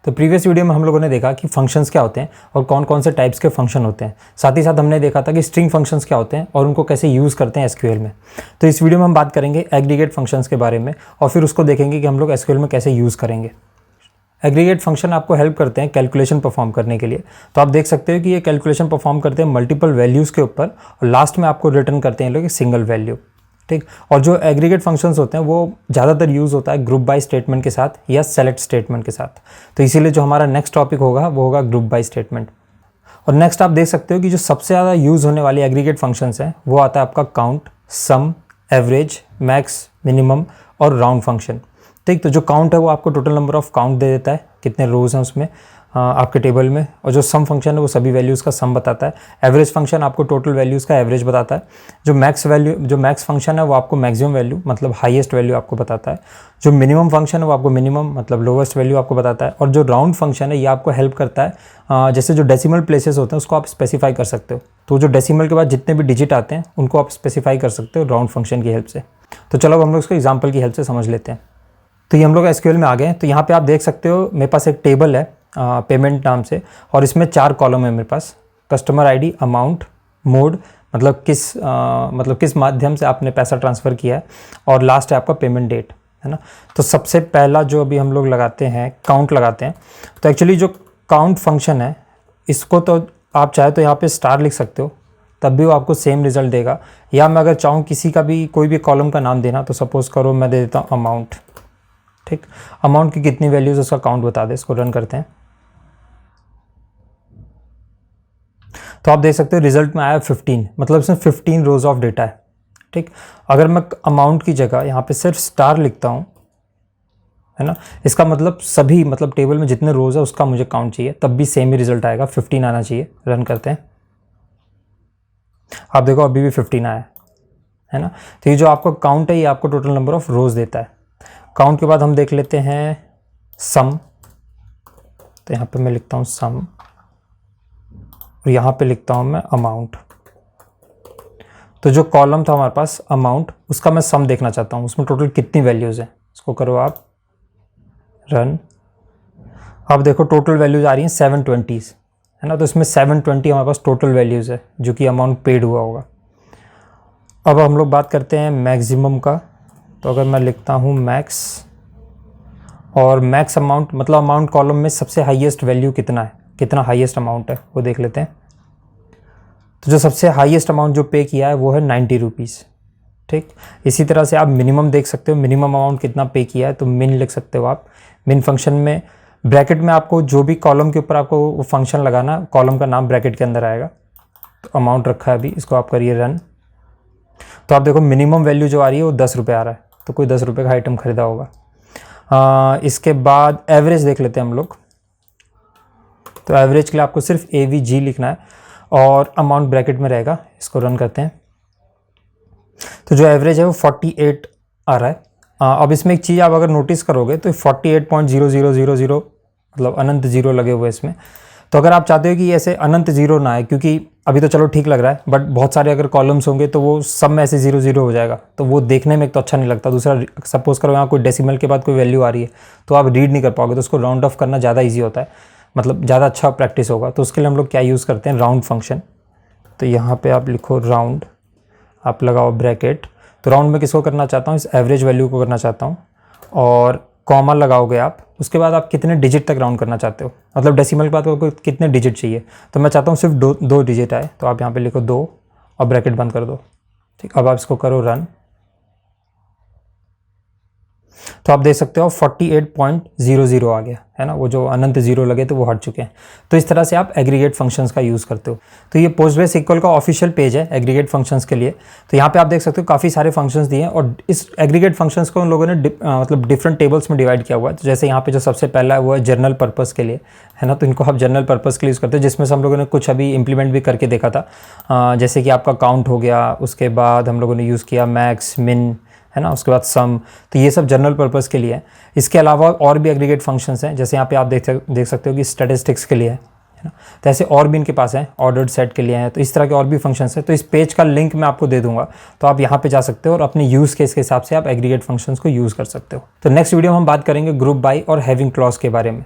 तो previous video में हम लोगों ने देखा कि फंक्शंस क्या होते हैं और कौन कौन से टाइप्स के फंक्शन होते हैं। साथ ही साथ हमने देखा था कि स्ट्रिंग फंक्शंस क्या होते हैं और उनको कैसे यूज़ करते हैं एसक्यूएल में। तो इस वीडियो में हम बात करेंगे एग्रीगेट फंक्शंस के बारे में और फिर उसको देखेंगे कि हम लोग एसक्यूएल में कैसे यूज़ करेंगे। एग्रीगेट फंक्शन आपको हेल्प करते हैं कैलकुलेशन परफॉर्म करने के लिए। तो आप देख सकते हो कि ये कैलकुलेशन परफॉर्म करते हैं मल्टीपल वैल्यूज़ के ऊपर और लास्ट में आपको रिटर्न करते हैं लोग एक सिंगल वैल्यू। ठीक, और जो एग्रीगेट फंक्शंस होते हैं वो ज़्यादातर यूज़ होता है ग्रुप बाय स्टेटमेंट के साथ या सेलेक्ट स्टेटमेंट के साथ। तो इसीलिए जो हमारा नेक्स्ट टॉपिक होगा वो होगा ग्रुप बाय स्टेटमेंट। और नेक्स्ट आप देख सकते हो कि जो सबसे ज़्यादा यूज़ होने वाली एग्रीगेट फंक्शंस हैं वो आता है आपका काउंट, सम, एवरेज, मैक्स, मिनिमम और राउंड फंक्शन। ठीक, तो जो काउंट है वो आपको total number of count they देता है, कितने रोज़ हैं उसमें आपके टेबल में। और जो सम फंक्शन है वो सभी वैल्यूज़ का सम बताता है। एवरेज फंक्शन आपको टोटल वैल्यूज़ का एवरेज बताता है। जो मैक्स फंक्शन है वो आपको मैक्सिमम वैल्यू मतलब हाईएस्ट वैल्यू आपको बताता है। जो मिनिमम फंक्शन है वो आपको मिनिमम मतलब लोवेस्ट वैल्यू आपको बताता है। और जो राउंड फंक्शन है ये आपको हेल्प करता है, जैसे जो डेसिमल प्लेसेस होते हैं उसको आप स्पेसिफाई कर सकते हो। तो जो डेसिमल के बाद जितने भी डिजिट आते हैं उनको आप स्पेसिफाई कर सकते हो राउंड फंक्शन की हेल्प से। तो चलो हम लोग उसको एग्जाम्पल की हेल्प से समझ लेते हैं। तो ये हम लोग एसक्यूएल में आ गए हैं। तो यहाँ पे आप देख सकते हो मेरे पास एक टेबल है पेमेंट नाम से और इसमें 4 कॉलम है मेरे पास। कस्टमर आईडी, अमाउंट, मोड मतलब किस माध्यम से आपने पैसा ट्रांसफ़र किया है, और लास्ट है आपका पेमेंट डेट, है ना। तो सबसे पहला जो अभी हम लोग लगाते हैं काउंट लगाते हैं। तो एक्चुअली जो काउंट फंक्शन है इसको तो आप चाहे तो यहाँ पे स्टार लिख सकते हो, तब भी वो आपको सेम रिजल्ट देगा। या मैं अगर चाहूँ किसी का भी कोई भी कॉलम का नाम देना, तो सपोज़ करो मैं दे देता हूँ अमाउंट। ठीक, अमाउंट की कितनी वैल्यूज़ उसका काउंट बता दे। इसको रन करते हैं तो आप देख सकते हो रिजल्ट में आया 15, मतलब इसमें 15 रोज ऑफ डेटा है। ठीक, अगर मैं अमाउंट की जगह यहाँ पे सिर्फ स्टार लिखता हूँ, है ना, इसका मतलब सभी मतलब टेबल में जितने रोज है उसका मुझे काउंट चाहिए, तब भी सेम ही रिजल्ट आएगा, 15 आना चाहिए। रन करते हैं, आप देखो अभी भी 15 आया है ना। तो ये जो आपका काउंट है ये आपको टोटल नंबर ऑफ रोज देता है। काउंट के बाद हम देख लेते हैं सम। तो यहाँ पे मैं लिखता हूँ सम और यहाँ पे लिखता हूँ मैं अमाउंट। तो जो कॉलम था हमारे पास अमाउंट, उसका मैं सम देखना चाहता हूँ, उसमें टोटल कितनी वैल्यूज़ हैं। इसको करो आप रन। अब देखो टोटल वैल्यूज़ आ रही हैं 720, है ना। तो इसमें 720 हमारे पास टोटल वैल्यूज़ है जो कि अमाउंट पेड हुआ होगा। अब हम लोग बात करते हैं मैक्सिमम का। तो अगर मैं लिखता हूँ मैक्स और मैक्स अमाउंट मतलब अमाउंट कॉलम में सबसे हाईएस्ट वैल्यू कितना है, कितना हाईएस्ट अमाउंट है वो देख लेते हैं। तो जो सबसे हाईएस्ट अमाउंट जो पे किया है वो है 90 रुपीज़। ठीक, इसी तरह से आप मिनिमम देख सकते हो, मिनिमम अमाउंट कितना पे किया है, तो मिन लिख सकते हो आप। मिन फंक्शन में ब्रैकेट में आपको जो भी कॉलम के ऊपर आपको वो फंक्शन लगाना, कॉलम का नाम ब्रैकेट के अंदर आएगा। तो अमाउंट रखा है अभी, इसको आप करिए रन। तो आप देखो मिनिमम वैल्यू जो आ रही है वो 10 रुपये आ रहा है, तो कोई 10 रुपये का आइटम खरीदा होगा। इसके बाद एवरेज देख लेते हैं हम लोग। तो एवरेज के लिए आपको सिर्फ AVG लिखना है और अमाउंट ब्रैकेट में रहेगा। इसको रन करते हैं। तो जो एवरेज है वो 48 आ रहा है। अब इसमें एक चीज़ आप अगर नोटिस करोगे तो 48.0000 मतलब अनंत जीरो लगे हुए इसमें। तो अगर आप चाहते हो कि ऐसे अनंत जीरो ना आए, क्योंकि अभी तो चलो ठीक लग रहा है, बट बहुत सारे अगर कॉलम्स होंगे तो वो सब में ऐसे 0 हो जाएगा, तो वो देखने में एक तो अच्छा नहीं लगता। दूसरा, सपोज करो यहाँ कोई डेसिमल के बाद कोई वैल्यू आ रही है तो आप रीड नहीं कर पाओगे, तो उसको राउंड ऑफ करना ज़्यादा ईजी होता है, मतलब ज़्यादा अच्छा प्रैक्टिस होगा। तो उसके लिए हम लोग क्या यूज़ करते हैं, राउंड फंक्शन। तो यहाँ पे आप लिखो राउंड, आप लगाओ ब्रैकेट। तो राउंड में किसको करना चाहता हूँ, इस एवरेज वैल्यू को करना चाहता हूँ, और कॉमा लगाओगे आप। उसके बाद आप कितने डिजिट तक राउंड करना चाहते हो, मतलब डेसिमल के बाद आपको कितने डिजिट चाहिए। तो मैं चाहता हूँ सिर्फ दो डिजिट आए, तो आप यहाँ पे लिखो 2 और ब्रैकेट बंद कर दो। ठीक, अब आप इसको करो रन। तो आप देख सकते हो 48.00 आ गया, है ना। वो जो अनंत जीरो लगे तो वो हट चुके हैं। तो इस तरह से आप एग्रीगेट फंक्शंस का यूज़ करते हो। तो ये PostgreSQL का ऑफिशियल पेज है एग्रीगेट फंक्शंस के लिए। तो यहाँ पे आप देख सकते हो काफ़ी सारे फंक्शंस दिए हैं और इस एग्रीगेट फंक्शंस को उन लोगों ने मतलब डिफरेंट टेबल्स में डिवाइड किया हुआ है। तो जैसे यहाँ पे जो सबसे पहला है वो है जनरल पर्पज़ के लिए, है ना। तो इनको आप जनरल पर्पज़ के लिए यूज़ करते हो, जिसमें से हम लोगों ने कुछ अभी इंप्लीमेंट भी करके देखा था। जैसे कि आपका काउंट हो गया, उसके बाद हम लोगों ने यूज़ किया मैक्स, मिन, है ना, उसके बाद सम। तो ये सब जनरल पर्पस के लिए है। इसके अलावा और भी एग्रीगेट फंक्शंस हैं, जैसे यहाँ पे आप देख सकते हो कि स्टैटिस्टिक्स के लिए है ना। तो ऐसे और भी इनके पास हैं, ऑर्डर्ड सेट के लिए हैं। तो इस तरह के और भी फंक्शंस हैं। तो इस पेज का लिंक मैं आपको दे दूंगा, तो आप यहाँ पे जा सकते हो और अपने यूज़ केस के हिसाब से आप एग्रीगेट फंक्शंस को यूज़ कर सकते हो। तो नेक्स्ट वीडियो में हम बात करेंगे ग्रुप बाय और हैविंग क्लॉज के बारे में।